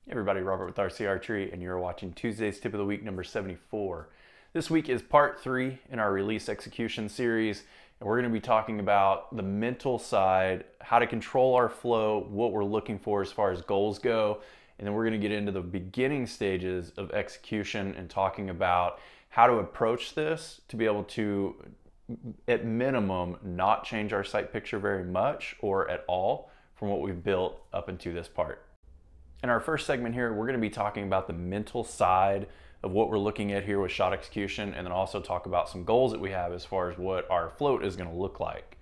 Hey everybody, Robert with Pt.3, and you're watching Tuesday's Tip of the Week number 74. This week is part 3 in our release execution series, and we're going to be talking about the mental side, how to control our flow, what we're looking for as far as goals go, and then we're going to get into the beginning stages of execution and talking about how to approach this to be able to, at minimum, not change our sight picture very much or at all from what we've built up into this part. In our first segment here, we're going to be talking about the mental side of what we're looking at here with shot execution, and then also talk about some goals that we have as far as what our float is going to look like.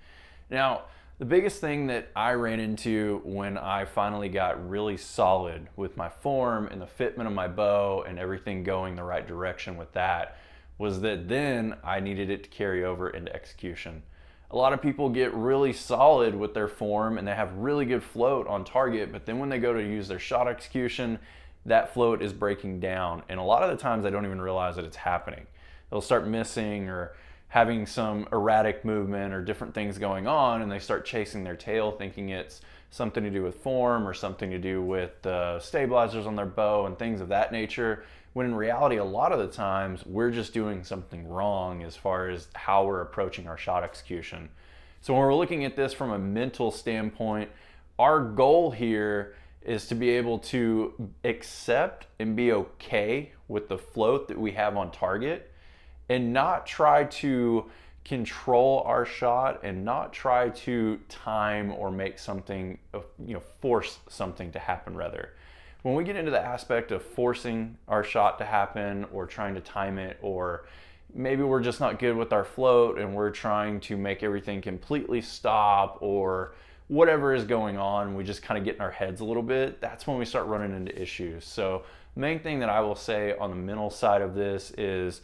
Now, the biggest thing that I ran into when I finally got really solid with my form and the fitment of my bow and everything going the right direction with that was that then I needed it to carry over into execution. A lot of people get really solid with their form and they have really good float on target, but then when they go to use their shot execution, that float is breaking down. And a lot of the times they don't even realize that it's happening. They'll start missing or having some erratic movement or different things going on, and they start chasing their tail thinking it's something to do with form or something to do with the stabilizers on their bow and things of that nature, when in reality a lot of the times we're just doing something wrong as far as how we're approaching our shot execution. So when we're looking at this from a mental standpoint, our goal here is to be able to accept and be okay with the float that we have on target and not try to control our shot and not try to time or make something, force something to happen rather. When we get into the aspect of forcing our shot to happen or trying to time it, or maybe we're just not good with our float and we're trying to make everything completely stop, or whatever is going on, we just kind of get in our heads a little bit, that's when we start running into issues. So the main thing that I will say on the mental side of this is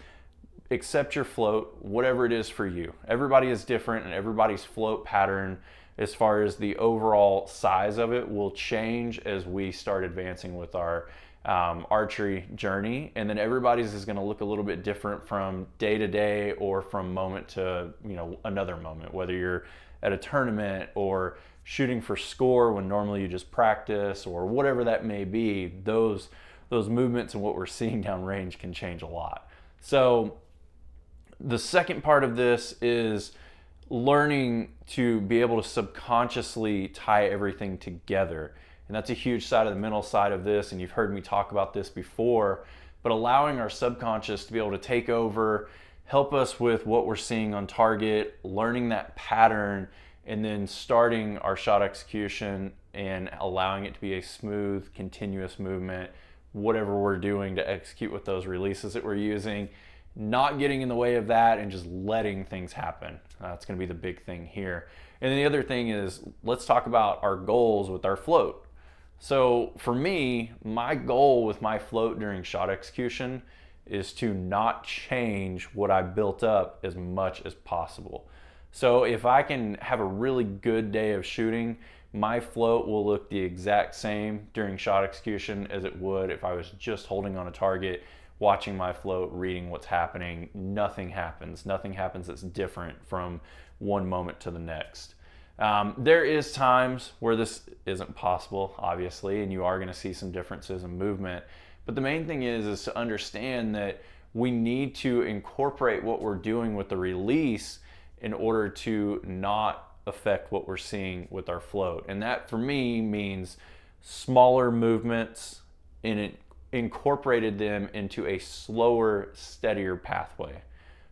accept your float, whatever it is for you. Everybody is different, and everybody's float pattern as far as the overall size of it will change as we start advancing with our archery journey. And then everybody's is going to look a little bit different from day to day or from moment to another moment, whether you're at a tournament or shooting for score when normally you just practice, or whatever that may be. Those movements and what we're seeing downrange can change a lot. So the second part of this is learning to be able to subconsciously tie everything together. And that's a huge side of the mental side of this, and you've heard me talk about this before, but allowing our subconscious to be able to take over, help us with what we're seeing on target, learning that pattern, and then starting our shot execution and allowing it to be a smooth, continuous movement, whatever we're doing to execute with those releases that we're using. Not getting in the way of that and just letting things happen. That's going to be the big thing here. And then the other thing is, let's talk about our goals with our float. So for me, my goal with my float during shot execution is to not change what I built up as much as possible. So if I can have a really good day of shooting, my float will look the exact same during shot execution as it would if I was just holding on a target, watching my float, reading what's happening. Nothing happens. Nothing happens that's different from one moment to the next. There is times where this isn't possible, obviously, and you are going to see some differences in movement. But the main thing is to understand that we need to incorporate what we're doing with the release in order to not affect what we're seeing with our float. And that for me means smaller movements in it, incorporated them into a slower, steadier pathway.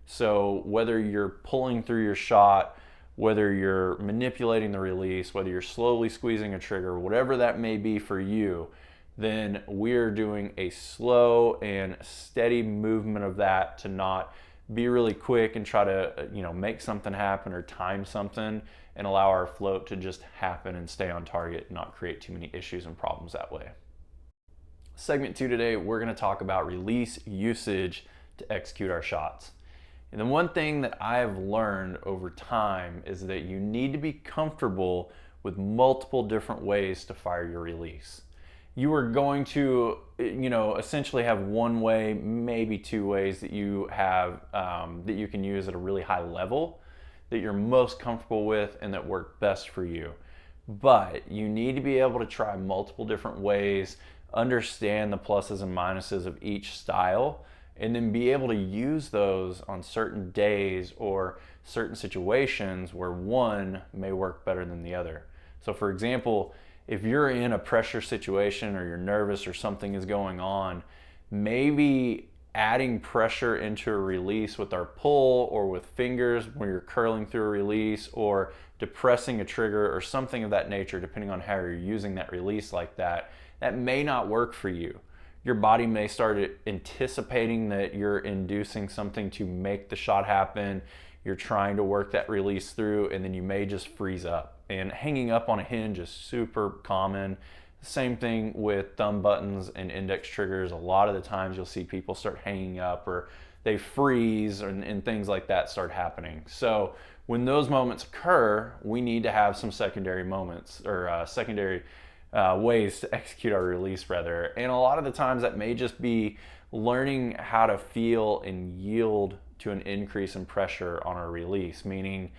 So whether you're pulling through your shot, whether you're manipulating the release, whether you're slowly squeezing a trigger, whatever that may be for you, then we're doing a slow and steady movement of that to not be really quick and try to make something happen or time something, and allow our float to just happen and stay on target and not create too many issues and problems that way. Segment 2 today, we're going to talk about release usage to execute our shots. And the one thing that I've learned over time is that you need to be comfortable with multiple different ways to fire your release. You are going to, essentially have one way, maybe two ways that you have that you can use at a really high level that you're most comfortable with and that work best for you. But you need to be able to try multiple different ways understand the pluses and minuses of each style, and then be able to use those on certain days or certain situations where one may work better than the other. So for example, if you're in a pressure situation or you're nervous or something is going on, maybe adding pressure into a release with our pull or with fingers when you're curling through a release, or depressing a trigger or something of that nature, depending on how you're using that release like that, that may not work for you. Your body may start anticipating that you're inducing something to make the shot happen. You're trying to work that release through, and then you may just freeze up. And hanging up on a hinge is super common. Same thing with thumb buttons and index triggers. A lot of the times you'll see people start hanging up, or they freeze, and things like that start happening. So when those moments occur, we need to have some secondary moments, or secondary ways to execute our release rather. And a lot of the times that may just be learning how to feel and yield to an increase in pressure on our release. Meaning,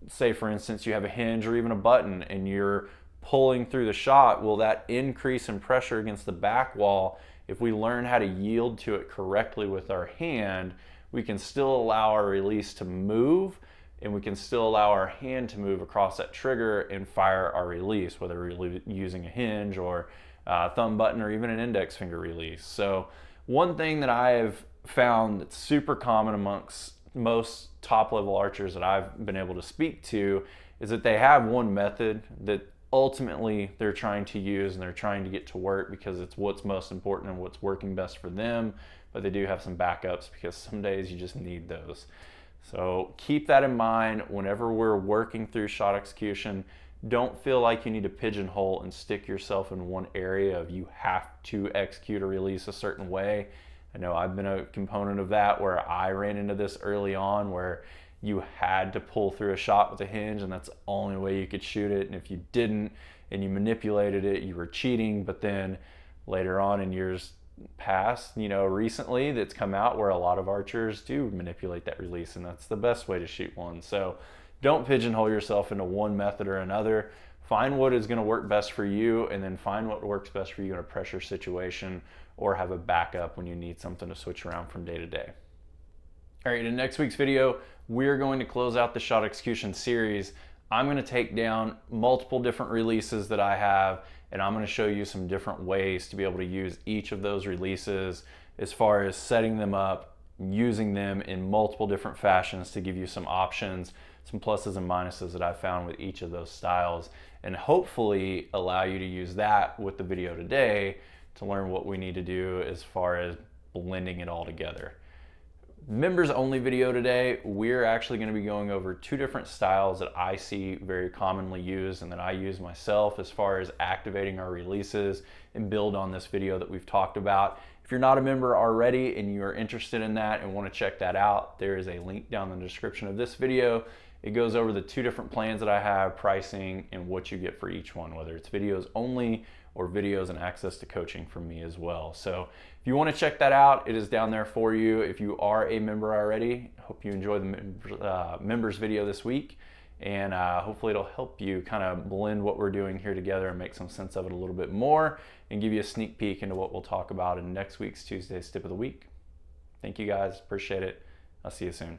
say for instance you have a hinge or even a button and you're pulling through the shot, well, that increase in pressure against the back wall, if we learn how to yield to it correctly with our hand, we can still allow our release to move, and we can still allow our hand to move across that trigger and fire our release, whether we're using a hinge or a thumb button or even an index finger release. So one thing that I have found that's super common amongst most top level archers that I've been able to speak to is that they have one method that ultimately they're trying to use and they're trying to get to work because it's what's most important and what's working best for them, but they do have some backups because some days you just need those. So keep that in mind whenever we're working through shot execution. Don't feel like you need to pigeonhole and stick yourself in one area of you have to execute a release a certain way. I know I've been a component of that, where I ran into this early on, where you had to pull through a shot with a hinge and that's the only way you could shoot it. And if you didn't and you manipulated it, you were cheating. But then later on in years past, recently, that's come out where a lot of archers do manipulate that release, and that's the best way to shoot one. So don't pigeonhole yourself into one method or another. Find what is going to work best for you, and then find what works best for you in a pressure situation, or have a backup when you need something to switch around from day to day. All right, in next week's video, we're going to close out the shot execution series. I'm going to take down multiple different releases that I have, and I'm going to show you some different ways to be able to use each of those releases as far as setting them up, using them in multiple different fashions to give you some options, some pluses and minuses that I found with each of those styles, and hopefully allow you to use that with the video today to learn what we need to do as far as blending it all together. Members only video today, we're actually going to be going over two different styles that I see very commonly used and that I use myself as far as activating our releases and build on this video that we've talked about. If you're not a member already and you're interested in that and want to check that out, there is a link down in the description of this video. It goes over the two different plans that I have, pricing, and what you get for each one, whether it's videos only or videos and access to coaching from me as well. So if you want to check that out, it is down there for you. If you are a member already, hope you enjoy the members video this week, and hopefully it'll help you kind of blend what we're doing here together and make some sense of it a little bit more, and give you a sneak peek into what we'll talk about in next week's Tuesday's Tip of the Week. Thank you guys, appreciate it. I'll see you soon.